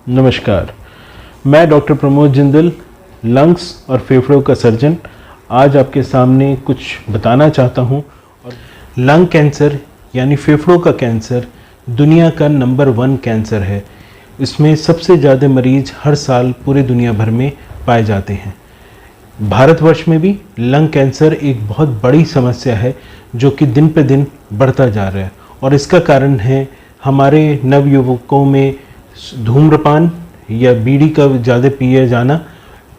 नमस्कार, मैं doctor Pramod Jindal, lungs और फेफड़ों का सर्जन, आज आपके सामने कुछ बताना चाहता हूँ। लंग कैंसर यानी फेफड़ों का कैंसर दुनिया का नंबर 1 कैंसर है। इसमें सबसे ज़्यादा मरीज हर साल पूरे दुनिया भर में पाए जाते हैं। भारतवर्ष में भी लंग कैंसर एक बहुत बड़ी समस्या है जो कि दिन पे दिन बढ़ता जा रहा है, और इसका कारण है हमारे नवयुवकों में धूम्रपान या बीड़ी का ज़्यादा पिया जाना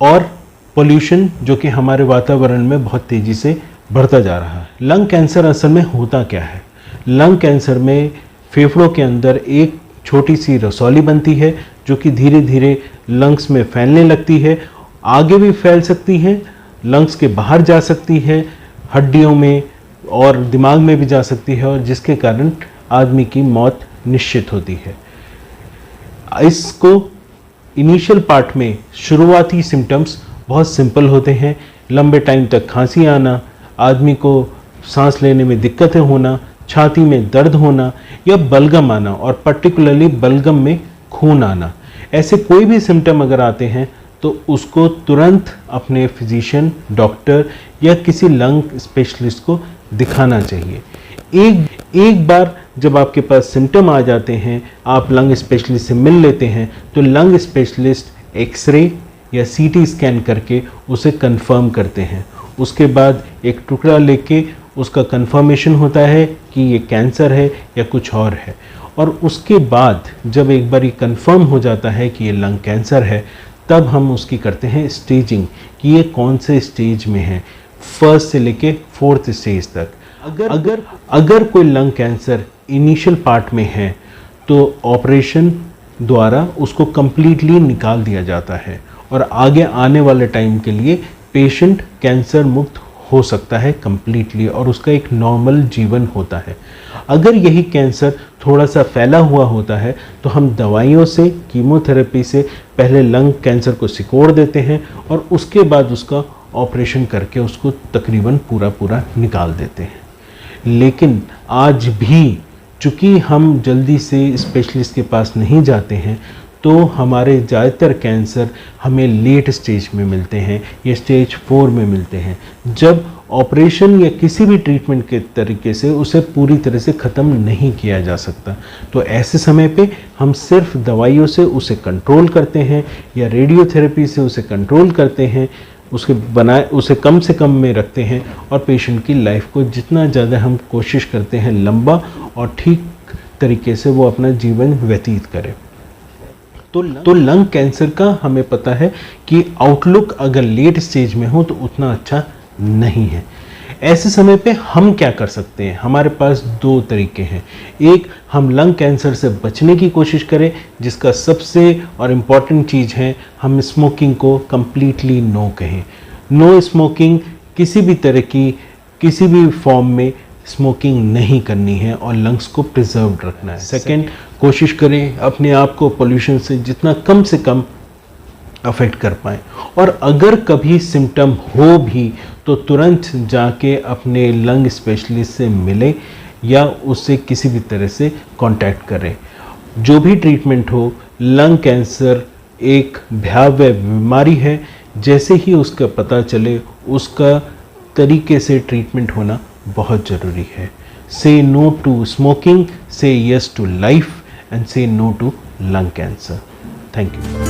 और पोल्यूशन जो कि हमारे वातावरण में बहुत तेज़ी से बढ़ता जा रहा है। लंग कैंसर असल में होता क्या है? लंग कैंसर में फेफड़ों के अंदर एक छोटी सी रसौली बनती है जो कि धीरे धीरे लंग्स में फैलने लगती है। आगे भी फैल सकती है, लंग्स के बाहर जा सकती है, हड्डियों में और दिमाग में भी जा सकती है, और जिसके कारण आदमी की मौत निश्चित होती है। इसको इनिशियल पार्ट में शुरुआती सिम्टम्स बहुत सिंपल होते हैं। लंबे टाइम तक खांसी आना, आदमी को सांस लेने में दिक्कतें होना, छाती में दर्द होना या बलगम आना, और पर्टिकुलरली बलगम में खून आना। ऐसे कोई भी सिम्टम अगर आते हैं तो उसको तुरंत अपने फिजिशियन, डॉक्टर या किसी लंग स्पेशलिस्ट को दिखाना चाहिए। एक बार जब आपके पास सिम्टम आ जाते हैं, आप लंग स्पेशलिस्ट से मिल लेते हैं, तो लंग स्पेशलिस्ट एक्सरे या सीटी स्कैन करके उसे कंफर्म करते हैं। उसके बाद एक टुकड़ा लेके उसका कंफर्मेशन होता है कि ये कैंसर है या कुछ और है, और उसके बाद जब एक बार ये कंफर्म हो जाता है कि ये लंग कैंसर है, तब हम उसकी करते हैं स्टेजिंग कि ये कौन से स्टेज में है, फर्स्ट से लेके 4th स्टेज तक। अगर कोई लंग कैंसर इनिशियल पार्ट में है तो ऑपरेशन द्वारा उसको कंप्लीटली निकाल दिया जाता है, और आगे आने वाले टाइम के लिए पेशेंट कैंसर मुक्त हो सकता है कंप्लीटली, और उसका एक नॉर्मल जीवन होता है। अगर यही कैंसर थोड़ा सा फैला हुआ होता है तो हम दवाइयों से, कीमोथेरेपी से पहले लंग कैंसर को सिकोड़ देते हैं, और उसके बाद उसका ऑपरेशन करके उसको तकरीबन पूरा निकाल देते हैं। लेकिन आज भी चूँकि हम जल्दी से स्पेशलिस्ट के पास नहीं जाते हैं, तो हमारे ज़्यादातर कैंसर हमें लेट स्टेज में मिलते हैं या स्टेज 4 में मिलते हैं, जब ऑपरेशन या किसी भी ट्रीटमेंट के तरीके से उसे पूरी तरह से ख़त्म नहीं किया जा सकता। तो ऐसे समय पे हम सिर्फ दवाइयों से उसे कंट्रोल करते हैं या रेडियोथेरेपी से उसे कंट्रोल करते हैं, उसे कम से कम में रखते हैं, और पेशेंट की लाइफ को जितना ज़्यादा हम कोशिश करते हैं लंबा और ठीक तरीके से वो अपना जीवन व्यतीत करे। तो लंग कैंसर का हमें पता है कि आउटलुक अगर लेट स्टेज में हो तो उतना अच्छा नहीं है। ऐसे समय पे हम क्या कर सकते हैं? हमारे पास 2 तरीके हैं। एक, हम लंग कैंसर से बचने की कोशिश करें, जिसका सबसे और इम्पॉर्टेंट चीज़ है हम स्मोकिंग को कम्प्लीटली नो कहें। नो स्मोकिंग, किसी भी तरह की किसी भी फॉर्म में स्मोकिंग नहीं करनी है और लंग्स को प्रिजर्व्ड रखना है। सेकेंड, कोशिश करें अपने आप को पोल्यूशन से जितना कम से कम अफेक्ट कर पाएँ, और अगर कभी सिम्टम हो भी तो तुरंत जाके अपने लंग स्पेशलिस्ट से मिलें या उससे किसी भी तरह से कांटेक्ट करें। जो भी ट्रीटमेंट हो, लंग कैंसर एक भयावह बीमारी है। जैसे ही उसका पता चले उसका तरीके से ट्रीटमेंट होना बहुत ज़रूरी है। Say no to smoking, say yes to life, and say no to lung cancer. Thank you.